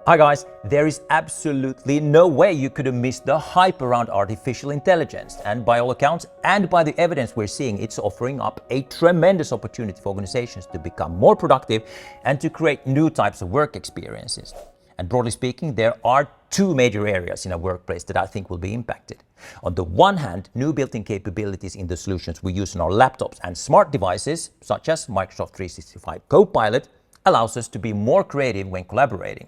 Hi guys, there is absolutely no way you could have missed the hype around artificial intelligence, and by all accounts and by the evidence we're seeing, it's offering up a tremendous opportunity for organizations to become more productive and to create new types of work experiences. And broadly speaking, there are two major areas in a workplace that I think will be impacted. On the one hand, new built-in capabilities in the solutions we use on our laptops and smart devices, such as Microsoft 365 Copilot, allows us to be more creative when collaborating.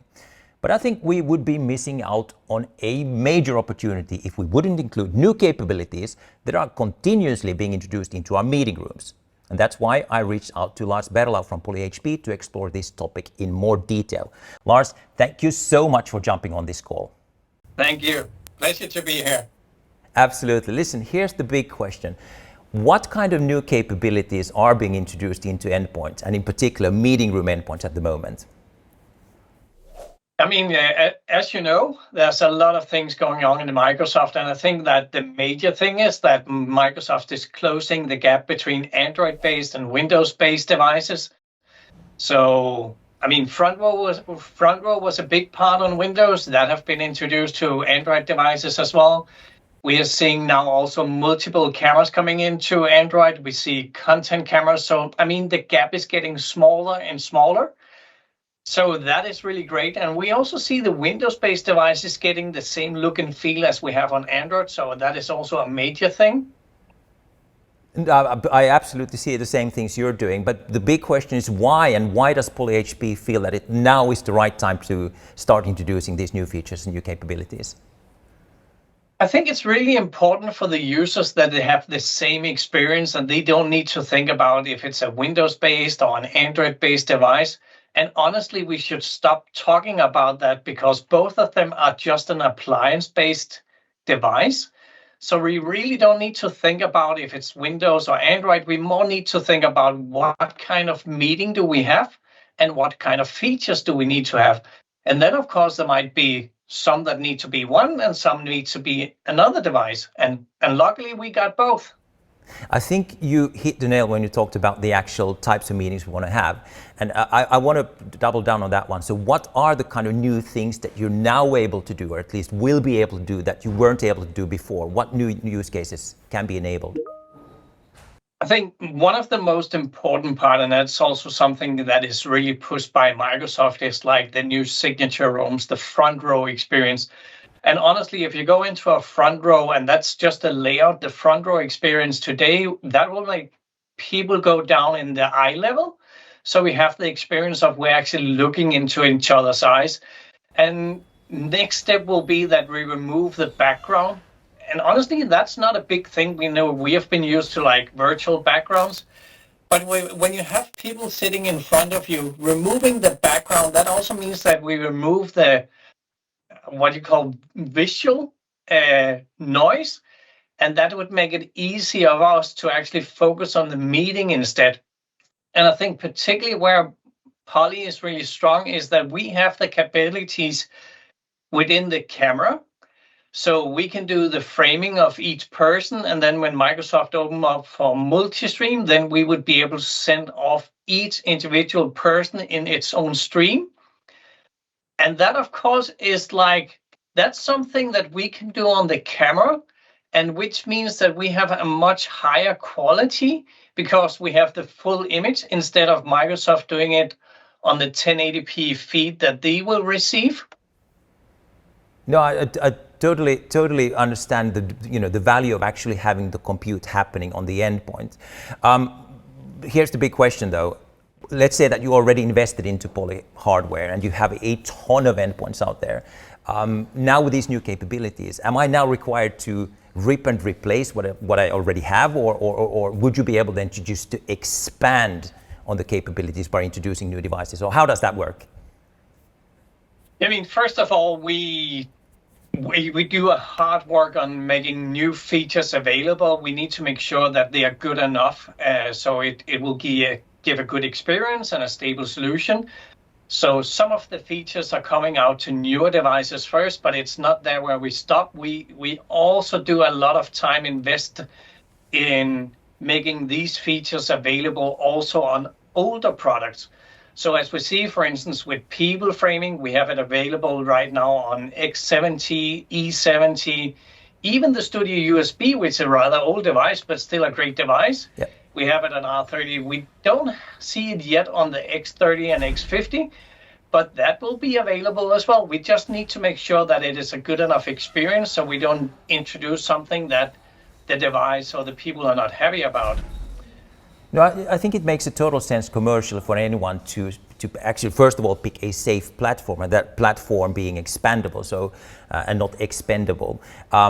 But I think we would be missing out on a major opportunity if we wouldn't include new capabilities that are continuously being introduced into our meeting rooms. And that's why I reached out to Lars Berlau from PolyHP to explore this topic in more detail. Lars, thank you so much for jumping on this call. Thank you. Pleasure to be here. Absolutely. Listen, here's the big question. What kind of new capabilities are being introduced into endpoints, and in particular meeting room endpoints at the moment? I mean, as you know, there's a lot of things going on in Microsoft, and I think that the major thing is that Microsoft is closing the gap between Android-based and Windows-based devices. So, I mean, front row was a big part on Windows that have been introduced to Android devices as well. We are seeing now also multiple cameras coming into Android. We see content cameras. So, I mean, the gap is getting smaller and smaller. So that is really great. And we also see the Windows-based devices getting the same look and feel as we have on Android. So that is also a major thing. I absolutely see the same things you're doing. But the big question is why, and why does PolyHP feel that it now is the right time to start introducing these new features and new capabilities? I think it's really important for the users that they have the same experience and they don't need to think about if it's a Windows-based or an Android-based device. And honestly, we should stop talking about that because both of them are just an appliance-based device. So we really don't need to think about if it's Windows or Android. We more need to think about what kind of meeting do we have and what kind of features do we need to have. And then, of course, there might be some that need to be one and some need to be another device. And luckily, we got both. I think you hit the nail when you talked about the actual types of meetings we want to have. And I want to double down on that one. So what are the kind of new things that you're now able to do, or at least will be able to do, that you weren't able to do before? What new use cases can be enabled? I think one of the most important part, and that's also something that is really pushed by Microsoft, is like the new signature rooms, the front row experience. And honestly, if you go into a front row and that's just a layout, the front row experience today, that will make people go down in the eye level. So we have the experience of we're actually looking into each other's eyes. And next step will be that we remove the background. And honestly, that's not a big thing. We know we have been used to like virtual backgrounds. But when you have people sitting in front of you, removing the background, that also means that we remove the what you call visual noise, and that would make it easier for us to actually focus on the meeting instead. And I think particularly where Poly is really strong is that we have the capabilities within the camera. So we can do the framing of each person, and then when Microsoft open up for multi-stream, then we would be able to send off each individual person in its own stream. And that, of course, is like, that's something that we can do on the camera, and which means that we have a much higher quality because we have the full image instead of Microsoft doing it on the 1080p feed that they will receive. No, I totally understand the value of actually having the compute happening on the endpoint. Here's the big question though. Let's say that you already invested into Poly hardware and you have a ton of endpoints out there. Now with these new capabilities, am I now required to rip and replace what I already have, or would you be able then to just expand on the capabilities by introducing new devices? Or how does that work? I mean, first of all, we do a hard work on making new features available. We need to make sure that they are good enough so it will give a good experience and a stable solution. So some of the features are coming out to newer devices first, but it's not there where we stop. We also do a lot of time invest in making these features available also on older products. So as we see, for instance, with people framing, we have it available right now on X70, E70, even the Studio USB, which is a rather old device, but still a great device. Yeah. We have it on R30. We don't see it yet on the X30 and X50, but that will be available as well. We just need to make sure that it is a good enough experience so we don't introduce something that the device or the people are not happy about. No, I think it makes a total sense commercially for anyone to actually, first of all, pick a safe platform, and that platform being expandable, so and not expendable.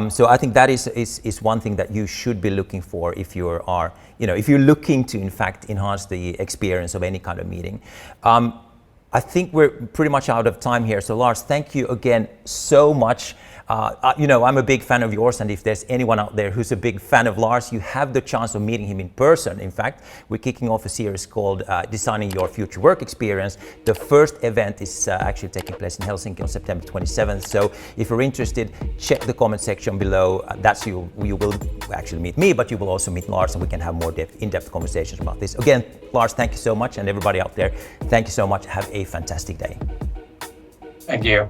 So I think that is one thing that you should be looking for if you are, if you're looking to, in fact, enhance the experience of any kind of meeting. I think we're pretty much out of time here. So Lars, thank you again so much. I'm a big fan of yours, and if there's anyone out there who's a big fan of Lars, you have the chance of meeting him in person. In fact, we're kicking off a series called Designing Your Future Work Experience. The first event is actually taking place in Helsinki on September 27th. So if you're interested, check the comment section below. That's you will actually meet me, but you will also meet Lars, and we can have more in-depth conversations about this. Again, Lars, thank you so much, and everybody out there, thank you so much. Have a fantastic day. Thank you.